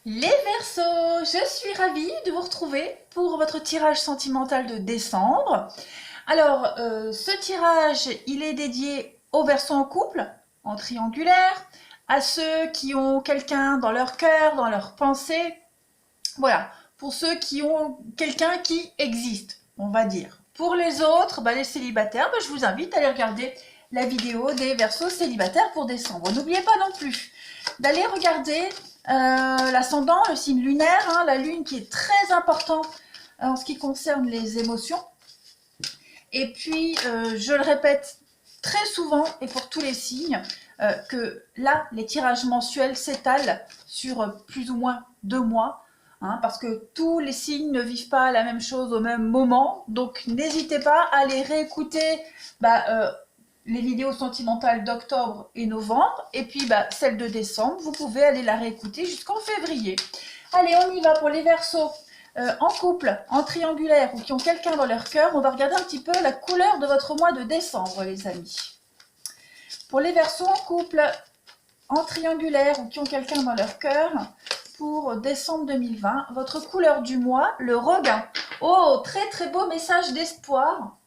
Les Verseaux, je suis ravie de vous retrouver pour votre tirage sentimental de décembre. Alors, ce tirage, il est dédié aux Verseaux en couple, en triangulaire, à ceux qui ont quelqu'un dans leur cœur, dans leur pensée. Voilà, pour ceux qui ont quelqu'un qui existe, on va dire. Pour les autres, les célibataires, je vous invite à aller regarder la vidéo des Verseaux célibataires pour décembre. N'oubliez pas non plus d'aller regarder l'ascendant, le signe lunaire, la lune qui est très important en ce qui concerne les émotions. Et puis, je le répète très souvent et pour tous les signes, que là, les tirages mensuels s'étalent sur plus ou moins 2 mois, parce que tous les signes ne vivent pas la même chose au même moment. Donc, n'hésitez pas à aller réécouter les vidéos sentimentales d'octobre et novembre, et puis celle de décembre, vous pouvez aller la réécouter jusqu'en février. Allez, on y va pour les Verseaux en couple, en triangulaire ou qui ont quelqu'un dans leur cœur. On va regarder un petit peu la couleur de votre mois de décembre, les amis. Pour les Verseaux en couple, en triangulaire ou qui ont quelqu'un dans leur cœur, pour décembre 2020, votre couleur du mois, le regain. Oh, très très beau message d'espoir,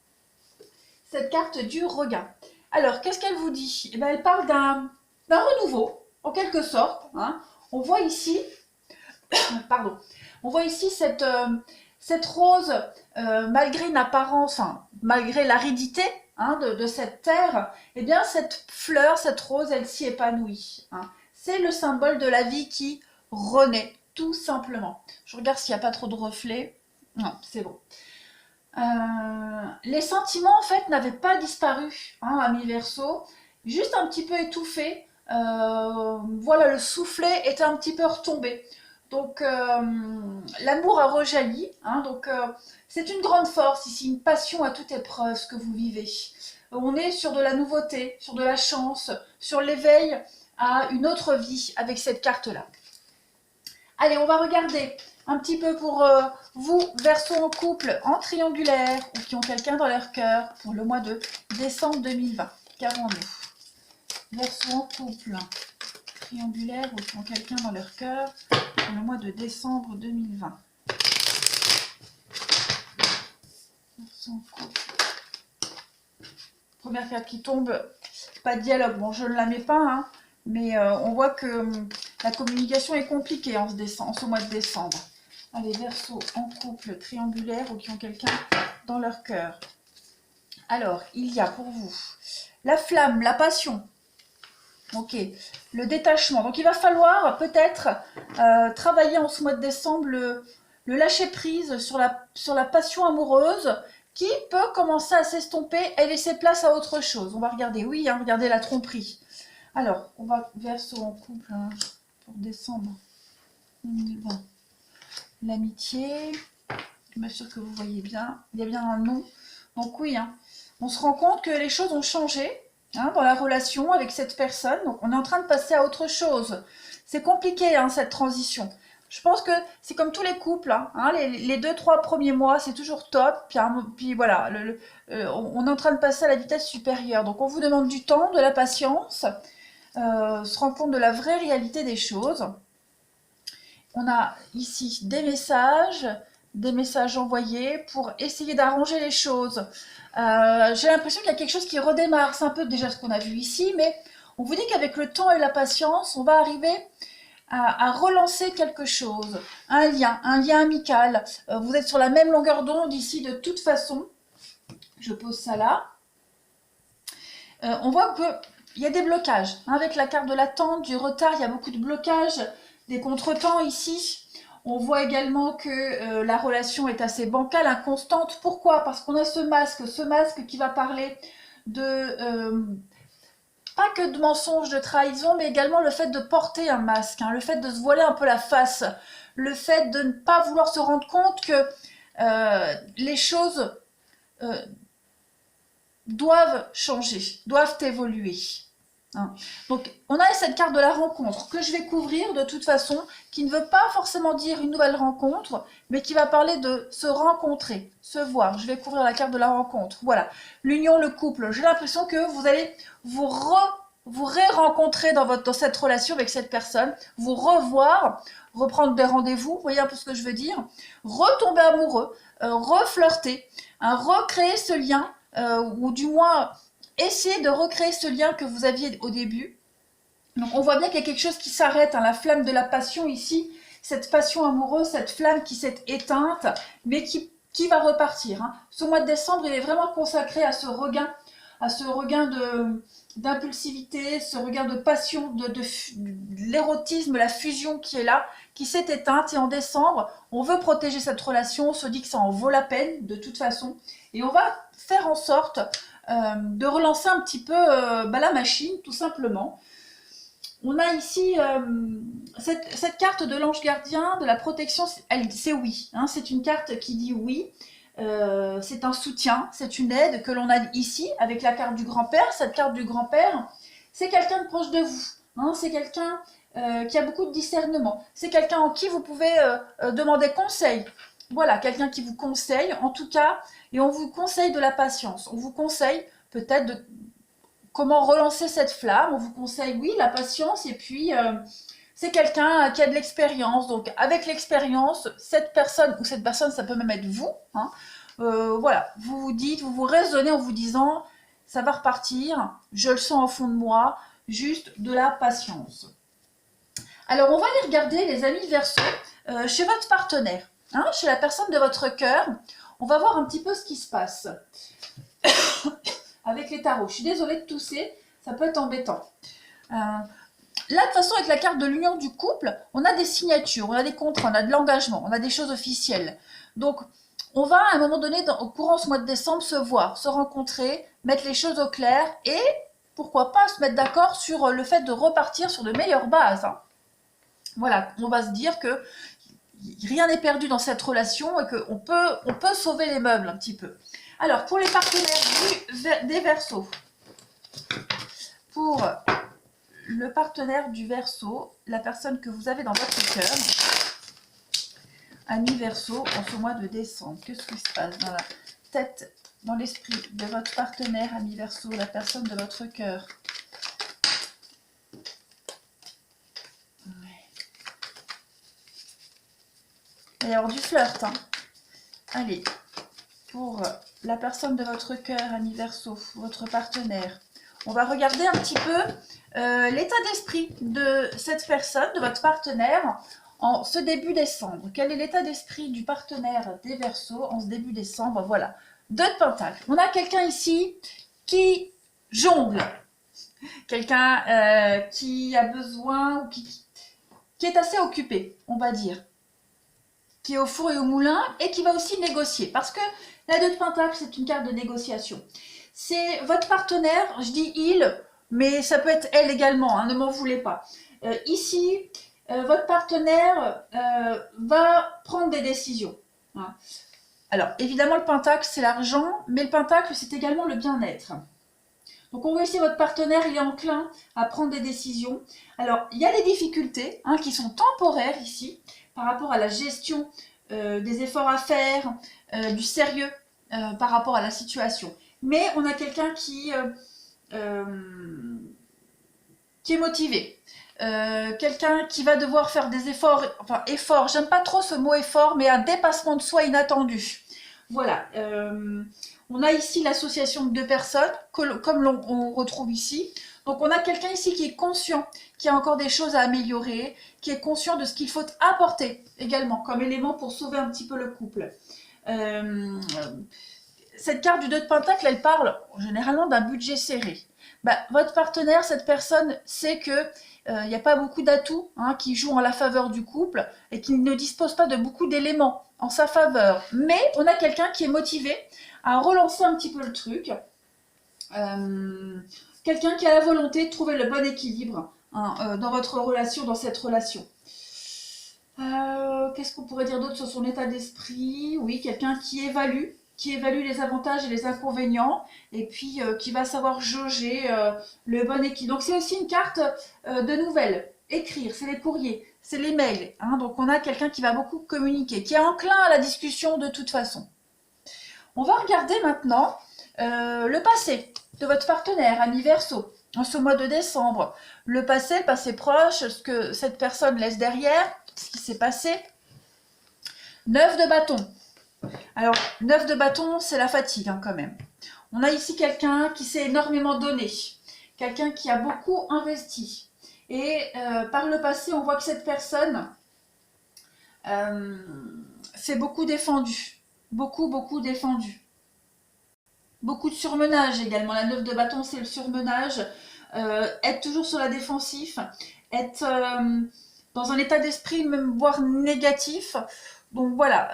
cette carte du regain. Alors, qu'est-ce qu'elle vous dit? Elle parle d'un renouveau, en quelque sorte. On voit ici, pardon, on voit ici cette rose, malgré une apparence, malgré l'aridité de cette terre, cette fleur, cette rose, elle s'y épanouit. C'est le symbole de la vie qui renaît, tout simplement. Je regarde s'il n'y a pas trop de reflets. Non, c'est bon. Les sentiments en fait n'avaient pas disparu, amis Verseaux, juste un petit peu étouffés. Voilà, le soufflet était un petit peu retombé. Donc l'amour a rejailli, donc c'est une grande force ici, une passion à toute épreuve ce que vous vivez. On est sur de la nouveauté, sur de la chance, sur l'éveil à une autre vie avec cette carte-là. Allez, on va regarder un petit peu pour vous, Verseaux en couple, en triangulaire, ou qui ont quelqu'un dans leur cœur, pour le mois de décembre 2020. Qu'avons-nous? Verseaux en couple, triangulaire, ou qui ont quelqu'un dans leur cœur, pour le mois de décembre 2020. Verseaux en couple. Première carte qui tombe, pas de dialogue. Bon, je ne la mets pas, mais on voit que la communication est compliquée en ce mois de décembre. Allez, Verseaux en couple, triangulaire ou qui ont quelqu'un dans leur cœur. Alors, il y a pour vous la flamme, la passion. Ok, le détachement. Donc, il va falloir peut-être travailler en ce mois de décembre le lâcher-prise sur la passion amoureuse qui peut commencer à s'estomper et laisser place à autre chose. On va regarder, oui, regardez la tromperie. Alors, on va Verseaux en couple pour décembre 2020. L'amitié, je m'assure que vous voyez bien, il y a bien un nom. Donc oui, on se rend compte que les choses ont changé dans la relation avec cette personne. Donc on est en train de passer à autre chose. C'est compliqué cette transition. Je pense que c'est comme tous les couples, les 2-3 premiers mois, c'est toujours top. Puis voilà, on est en train de passer à la vitesse supérieure. Donc on vous demande du temps, de la patience, se rendre compte de la vraie réalité des choses. On a ici des messages envoyés pour essayer d'arranger les choses. J'ai l'impression qu'il y a quelque chose qui redémarre. C'est un peu déjà ce qu'on a vu ici, mais on vous dit qu'avec le temps et la patience, on va arriver à relancer quelque chose. Un lien amical. Vous êtes sur la même longueur d'onde ici de toute façon. Je pose ça là. On voit qu'il y a des blocages. Avec la carte de l'attente, du retard, il y a beaucoup de blocages. Des contretemps ici. On voit également que la relation est assez bancale, inconstante. Pourquoi? Parce qu'on a ce masque qui va parler de pas que de mensonges, de trahison, mais également le fait de porter un masque, le fait de se voiler un peu la face, le fait de ne pas vouloir se rendre compte que les choses doivent changer, doivent évoluer. Donc, on a cette carte de la rencontre que je vais couvrir de toute façon, qui ne veut pas forcément dire une nouvelle rencontre, mais qui va parler de se rencontrer, se voir. Je vais couvrir la carte de la rencontre. Voilà, l'union, le couple. J'ai l'impression que vous allez vous vous ré-rencontrer dans cette relation avec cette personne, vous revoir, reprendre des rendez-vous, vous voyez un peu ce que je veux dire, retomber amoureux, reflirter, recréer ce lien, ou du moins essayer de recréer ce lien que vous aviez au début. Donc on voit bien qu'il y a quelque chose qui s'arrête, la flamme de la passion ici, cette passion amoureuse, cette flamme qui s'est éteinte, mais qui va repartir. Ce mois de décembre, il est vraiment consacré à ce regain d'impulsivité, ce regain de passion, de l'érotisme, la fusion qui est là, qui s'est éteinte. Et en décembre, on veut protéger cette relation, on se dit que ça en vaut la peine de toute façon. Et on va faire en sorte de relancer un petit peu la machine, tout simplement. On a ici cette carte de l'ange gardien, de la protection, c'est oui. C'est une carte qui dit oui. C'est un soutien, c'est une aide que l'on a ici avec la carte du grand-père. Cette carte du grand-père, c'est quelqu'un de proche de vous. C'est quelqu'un qui a beaucoup de discernement. C'est quelqu'un en qui vous pouvez demander conseil. Voilà, quelqu'un qui vous conseille, en tout cas, et on vous conseille de la patience. On vous conseille peut-être de comment relancer cette flamme. On vous conseille, oui, la patience, et puis c'est quelqu'un qui a de l'expérience. Donc, avec l'expérience, cette personne, ça peut même être vous, voilà, vous vous dites, vous vous raisonnez en vous disant, ça va repartir, je le sens au fond de moi, juste de la patience. Alors, on va aller regarder, les amis Verseau, chez votre partenaire, chez la personne de votre cœur. On va voir un petit peu ce qui se passe avec les tarots. Je suis désolée de tousser, ça peut être embêtant. Là, de toute façon, avec la carte de l'union du couple, on a des signatures, on a des contrats, on a de l'engagement, on a des choses officielles. Donc, on va à un moment donné, au courant de ce mois de décembre, se voir, se rencontrer, mettre les choses au clair et pourquoi pas se mettre d'accord sur le fait de repartir sur de meilleures bases. Voilà, on va se dire que rien n'est perdu dans cette relation et qu'on peut sauver les meubles un petit peu. Alors, pour les partenaires des Verseaux, pour le partenaire du Verseau, la personne que vous avez dans votre cœur, ami Verseau, en ce mois de décembre, qu'est-ce qui se passe dans la tête, dans l'esprit de votre partenaire, ami Verseau, la personne de votre cœur? Il va y avoir du flirt. Allez, pour la personne de votre cœur, ami Verseau, votre partenaire, on va regarder un petit peu l'état d'esprit de cette personne, de votre partenaire, en ce début décembre. Quel est l'état d'esprit du partenaire des Verseaux en ce début décembre? Voilà, 2 de Pentacle. On a quelqu'un ici qui jongle, quelqu'un qui a besoin, ou qui est assez occupé, on va dire, qui est au four et au moulin et qui va aussi négocier. Parce que la 2 de Pentacle, c'est une carte de négociation. C'est votre partenaire, je dis il, mais ça peut être elle également, ne m'en voulez pas. Ici, votre partenaire va prendre des décisions. Alors, évidemment, le Pentacle, c'est l'argent, mais le Pentacle, c'est également le bien-être. Donc, on voit ici votre partenaire, il est enclin à prendre des décisions. Alors, il y a des difficultés qui sont temporaires ici, par rapport à la gestion des efforts à faire, du sérieux par rapport à la situation. Mais on a quelqu'un qui est motivé. Quelqu'un qui va devoir faire des efforts, j'aime pas trop ce mot effort, mais un dépassement de soi inattendu. Voilà, on a ici l'association de 2 personnes, comme on retrouve ici. Donc on a quelqu'un ici qui est conscient, qui a encore des choses à améliorer, qui est conscient de ce qu'il faut apporter également comme élément pour sauver un petit peu le couple. Cette carte du 2 de Pentacle, elle parle généralement d'un budget serré. Votre partenaire, cette personne, sait que il n'y a pas beaucoup d'atouts qui jouent en la faveur du couple et qui ne dispose pas de beaucoup d'éléments en sa faveur. Mais on a quelqu'un qui est motivé à relancer un petit peu le truc. Quelqu'un qui a la volonté de trouver le bon équilibre dans votre relation, dans cette relation. Qu'est-ce qu'on pourrait dire d'autre sur son état d'esprit? Oui, quelqu'un qui évalue les avantages et les inconvénients, et puis qui va savoir jauger le bon équilibre. Donc c'est aussi une carte de nouvelles. Écrire, c'est les courriers, c'est les mails. Donc on a quelqu'un qui va beaucoup communiquer, qui est enclin à la discussion de toute façon. On va regarder maintenant le passé de votre partenaire, ami Verseau. en ce mois de décembre. Le passé proche, ce que cette personne laisse derrière, ce qui s'est passé. 9 de bâton. Alors, 9 de bâton, c'est la fatigue hein, quand même. On a ici quelqu'un qui s'est énormément donné, quelqu'un qui a beaucoup investi. Et par le passé, on voit que cette personne s'est beaucoup défendue. Beaucoup défendue. Beaucoup de surmenage également. La 9 de bâton, c'est le surmenage. Être toujours sur la défensive, être dans un état d'esprit même voire négatif. Donc voilà,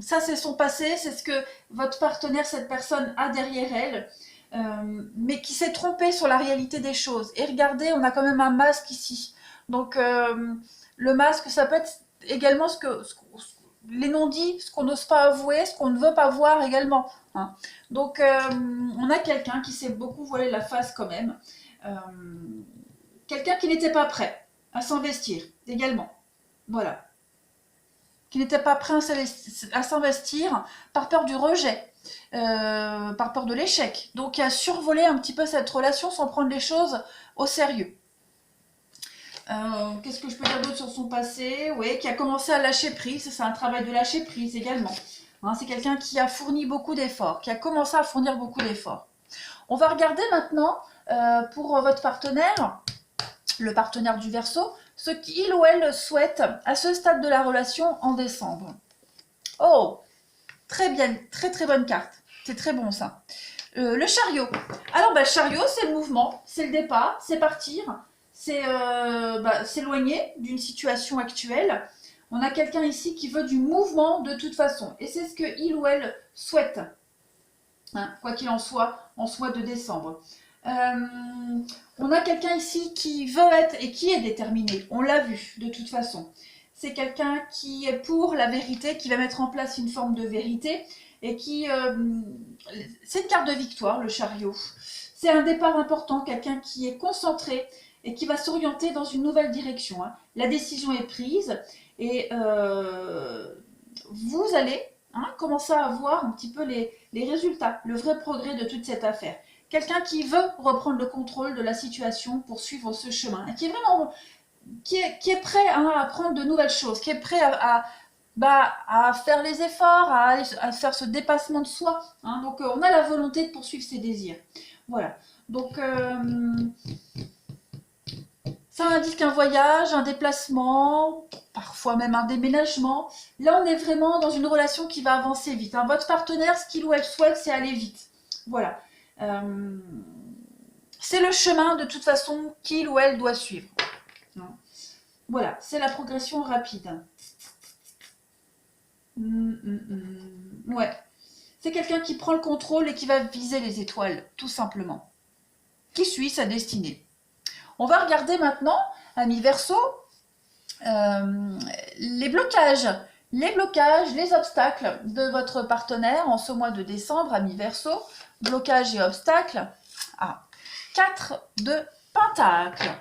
ça c'est son passé, c'est ce que votre partenaire, cette personne a derrière elle, mais qui s'est trompé sur la réalité des choses. Et regardez, on a quand même un masque ici. Donc le masque, ça peut être également les non-dits, ce qu'on n'ose pas avouer, ce qu'on ne veut pas voir également. Hein. Donc on a quelqu'un qui s'est beaucoup voilé la face quand même. Quelqu'un qui n'était pas prêt à s'investir également. Voilà. Qui n'était pas prêt à s'investir par peur du rejet, par peur de l'échec. Donc qui a survolé un petit peu cette relation sans prendre les choses au sérieux. Qu'est-ce que je peux dire d'autre sur son passé? Oui, qui a commencé à lâcher prise, c'est un travail de lâcher prise également. Hein, c'est quelqu'un qui a fourni beaucoup d'efforts, qui a commencé à fournir beaucoup d'efforts. On va regarder maintenant pour votre partenaire, le partenaire du Verseau, ce qu'il ou elle souhaite à ce stade de la relation en décembre. Oh, très bien, très bonne carte. C'est très bon ça. Le chariot. Alors le chariot, c'est le mouvement, c'est le départ, c'est partir, c'est s'éloigner d'une situation actuelle. On a quelqu'un ici qui veut du mouvement de toute façon. Et c'est ce que il ou elle souhaite. Hein, quoi qu'il en soit, en ce mois de décembre. On a quelqu'un ici qui veut être et qui est déterminé. On l'a vu de toute façon. C'est quelqu'un qui est pour la vérité, qui va mettre en place une forme de vérité et qui... c'est une carte de victoire, le chariot. C'est un départ important, quelqu'un qui est concentré et qui va s'orienter dans une nouvelle direction. Hein. La décision est prise et vous allez commencer à voir un petit peu les résultats, le vrai progrès de toute cette affaire. Quelqu'un qui veut reprendre le contrôle de la situation pour suivre ce chemin, et qui est vraiment, qui est prêt à apprendre de nouvelles choses, qui est prêt à faire les efforts, à faire ce dépassement de soi. Hein. Donc on a la volonté de poursuivre ses désirs. Voilà. Donc ça indique un voyage, un déplacement, parfois même un déménagement. Là, on est vraiment dans une relation qui va avancer vite. Hein. Votre partenaire, ce qu'il ou elle souhaite, c'est aller vite. Voilà. C'est le chemin, de toute façon, qu'il ou elle doit suivre. Voilà, c'est la progression rapide. Ouais. C'est quelqu'un qui prend le contrôle et qui va viser les étoiles, tout simplement. Qui suit sa destinée. On va regarder maintenant, amis Verseau, les blocages, les obstacles de votre partenaire en ce mois de décembre, amis Verseau. Blocages et obstacles. 4 de Pentacle.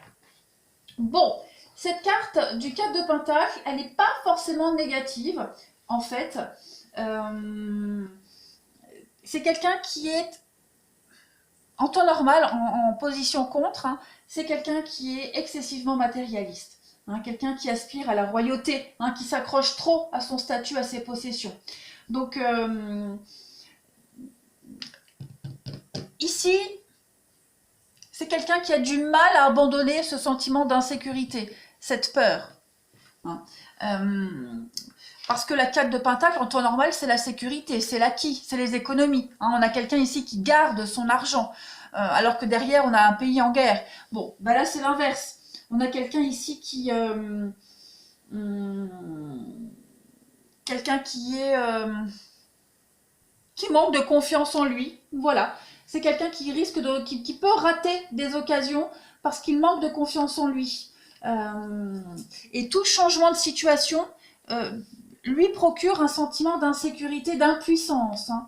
Bon, cette carte du 4 de Pentacle, elle n'est pas forcément négative, en fait. C'est quelqu'un qui est en temps normal, en position contre, hein, c'est quelqu'un qui est excessivement matérialiste. Hein, quelqu'un qui aspire à la royauté, hein, qui s'accroche trop à son statut, à ses possessions. Donc, ici, c'est quelqu'un qui a du mal à abandonner ce sentiment d'insécurité, cette peur. Hein. Parce que la 4 de Pentacle, en temps normal, c'est la sécurité, c'est l'acquis, c'est les économies. Hein, on a quelqu'un ici qui garde son argent, alors que derrière, on a un pays en guerre. Bon, bah là, c'est l'inverse. On a quelqu'un ici qui... quelqu'un qui est... qui manque de confiance en lui. Voilà. C'est quelqu'un qui risque qui peut rater des occasions parce qu'il manque de confiance en lui. Et tout changement de situation... lui procure un sentiment d'insécurité, d'impuissance. Hein.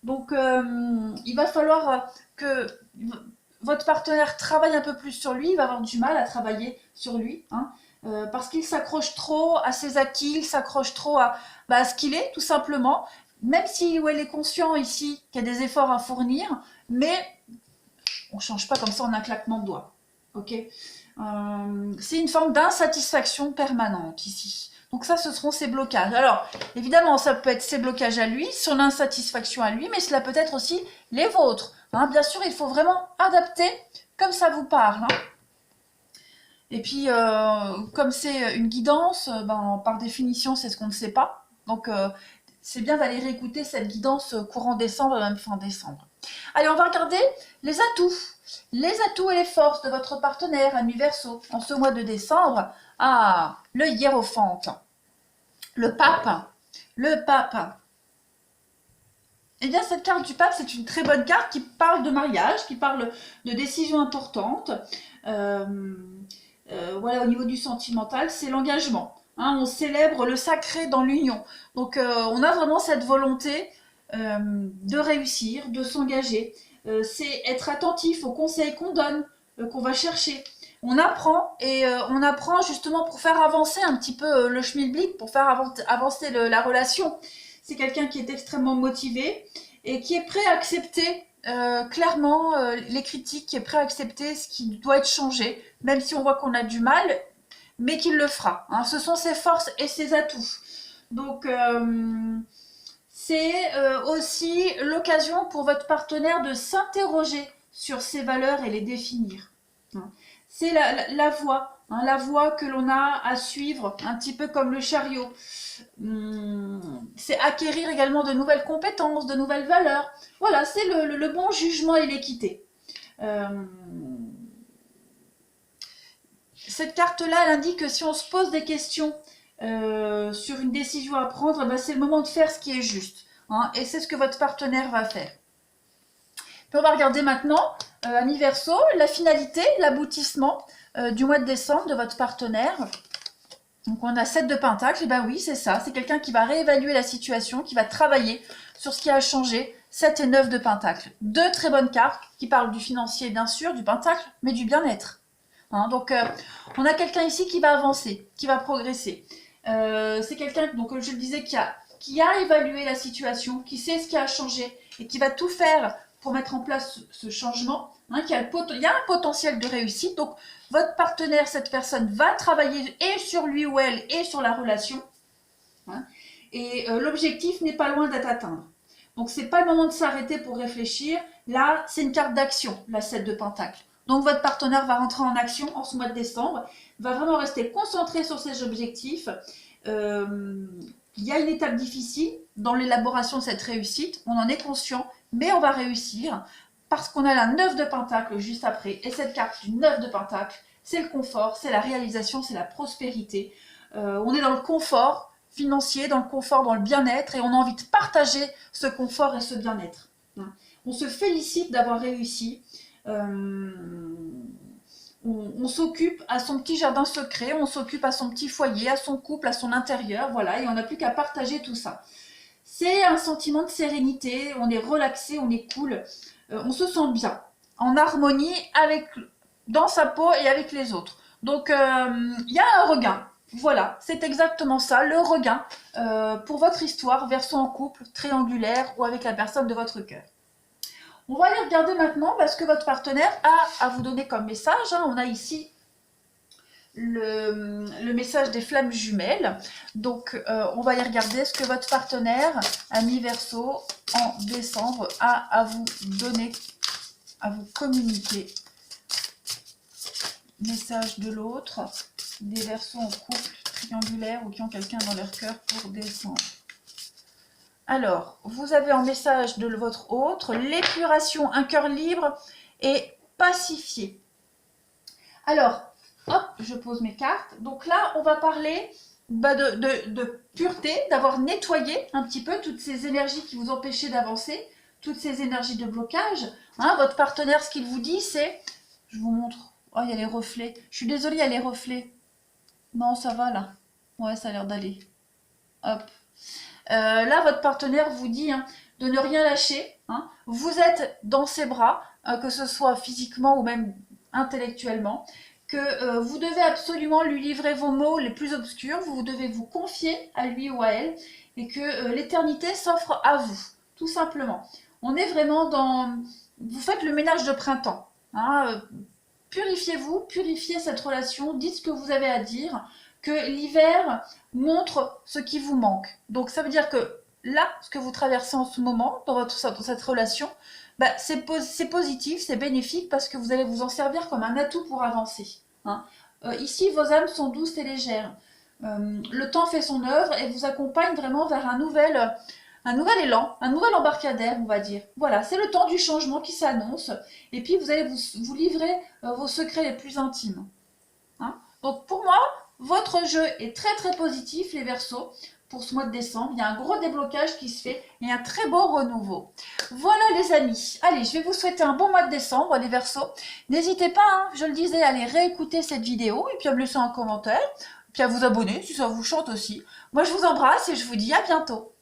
Donc, il va falloir que votre partenaire travaille un peu plus sur lui. Il va avoir du mal à travailler sur lui, hein, parce qu'il s'accroche trop à ses acquis, il s'accroche trop à ce qu'il est, tout simplement. Même si elle est conscient ici qu'il y a des efforts à fournir, mais On ne change pas comme ça en un claquement de doigts. Ok. C'est une forme d'insatisfaction permanente ici. Donc ça, ce seront ses blocages. Alors, évidemment, ça peut être ses blocages à lui, son insatisfaction à lui, mais cela peut être aussi les vôtres. Hein. Bien sûr, il faut vraiment adapter comme ça vous parle. Hein. Et puis, comme c'est une guidance, ben, par définition, c'est ce qu'on ne sait pas. Donc, c'est bien d'aller réécouter cette guidance courant décembre, même fin décembre. Allez, on va regarder les atouts. Les atouts et les forces de votre partenaire, ami Verseau, en ce mois de décembre. Ah, le hiérophante, le pape, le pape. Eh bien, cette carte du pape, c'est une très bonne carte qui parle de mariage, qui parle de décisions importantes. Voilà, au niveau du sentimental, c'est l'engagement. Hein, on célèbre le sacré dans l'union. Donc, on a vraiment cette volonté de réussir, de s'engager. C'est être attentif aux conseils qu'on donne, qu'on va chercher. On apprend et on apprend justement pour faire avancer un petit peu le schmilblick, pour faire avancer la relation. C'est quelqu'un qui est extrêmement motivé et qui est prêt à accepter clairement les critiques, qui est prêt à accepter ce qui doit être changé, même si on voit qu'on a du mal, mais qu'il le fera. Hein. Ce sont ses forces et ses atouts. Donc, c'est aussi l'occasion pour votre partenaire de s'interroger sur ses valeurs et les définir. Hein. C'est la voie, hein, la voie que l'on a à suivre, un petit peu comme le chariot. C'est acquérir également de nouvelles compétences, de nouvelles valeurs. Voilà, c'est le bon jugement et l'équité. Cette carte-là, elle indique que si on se pose des questions sur une décision à prendre, ben c'est le moment de faire ce qui est juste. Hein, et c'est ce que votre partenaire va faire. Puis on va regarder maintenant, ami Verseau, la finalité, l'aboutissement du mois de décembre de votre partenaire. Donc on a 7 de Pentacle, et ben oui, c'est ça. C'est quelqu'un qui va réévaluer la situation, qui va travailler sur ce qui a changé. 7 et 9 de Pentacle. Deux très bonnes cartes qui parlent du financier, bien sûr, du Pentacle, mais du bien-être. Hein, donc on a quelqu'un ici qui va avancer, qui va progresser. C'est quelqu'un, donc comme je le disais, qui a évalué la situation, qui sait ce qui a changé et qui va tout faire pour mettre en place ce changement. Hein, il y a un potentiel de réussite. Donc votre partenaire, cette personne, va travailler et sur lui ou elle et sur la relation. Hein, et l'objectif n'est pas loin d'être atteint. Donc c'est pas le moment de s'arrêter pour réfléchir. Là, c'est une carte d'action, la 7 de Pentacle. Donc votre partenaire va rentrer en action en ce mois de décembre, va vraiment rester concentré sur ses objectifs. Il y a une étape difficile dans l'élaboration de cette réussite, on en est conscient, mais on va réussir parce qu'on a la 9 de Pentacle juste après. Et cette carte du 9 de Pentacle, c'est le confort, c'est la réalisation, c'est la prospérité. On est dans le confort financier, dans le confort, dans le bien-être, et on a envie de partager ce confort et ce bien-être. On se félicite d'avoir réussi. On s'occupe à son petit jardin secret, on s'occupe à son petit foyer, à son couple, à son intérieur, voilà, et on n'a plus qu'à partager tout ça. C'est un sentiment de sérénité, on est relaxé, on est cool, on se sent bien, en harmonie dans sa peau et avec les autres. Donc, il y a un regain. Voilà, c'est exactement ça, le regain pour votre histoire, Verseau en couple, triangulaire ou avec la personne de votre cœur. On va aller regarder maintenant ce que votre partenaire a à vous donner comme message. Hein. On a ici le message des flammes jumelles. Donc, on va aller regarder ce que votre partenaire, ami Verseau, en décembre, a à vous donner, à vous communiquer. Message de l'autre, des Verseaux en couple, triangulaire ou qui ont quelqu'un dans leur cœur pour décembre. Alors, vous avez en message de votre autre l'épuration, un cœur libre et pacifié. Alors, hop, je pose mes cartes. Donc là, on va parler de pureté, d'avoir nettoyé un petit peu toutes ces énergies qui vous empêchaient d'avancer, toutes ces énergies de blocage. Hein, votre partenaire, ce qu'il vous dit, c'est... Je vous montre. Oh, il y a les reflets. Je suis désolée, il y a les reflets. Non, ça va là. Ouais, ça a l'air d'aller. Hop. Là, votre partenaire vous dit de ne rien lâcher. Hein. Vous êtes dans ses bras, que ce soit physiquement ou même intellectuellement, que vous devez absolument lui livrer vos mots les plus obscurs, vous devez vous confier à lui ou à elle, et que l'éternité s'offre à vous, tout simplement. On est vraiment dans... Vous faites le ménage de printemps. hein, purifiez-vous, purifiez cette relation, dites ce que vous avez à dire, que l'hiver montre ce qui vous manque. Donc ça veut dire que là, ce que vous traversez en ce moment, dans cette relation, bah, c'est positif, c'est bénéfique parce que vous allez vous en servir comme un atout pour avancer, hein. Ici, vos âmes sont douces et légères. Le temps fait son œuvre et vous accompagne vraiment vers un nouvel élan, un nouvel embarcadère, on va dire. Voilà, c'est le temps du changement qui s'annonce. Et puis, vous allez vous livrer vos secrets les plus intimes, hein. Donc, pour moi, votre jeu est très très positif, les Verseaux, pour ce mois de décembre. Il y a un gros déblocage qui se fait et un très beau renouveau. Voilà, les amis. Allez, je vais vous souhaiter un bon mois de décembre, les Verseaux. N'hésitez pas, hein, je le disais, à aller réécouter cette vidéo et puis à me laisser un commentaire, puis à vous abonner si ça vous chante aussi. Moi, je vous embrasse et je vous dis à bientôt.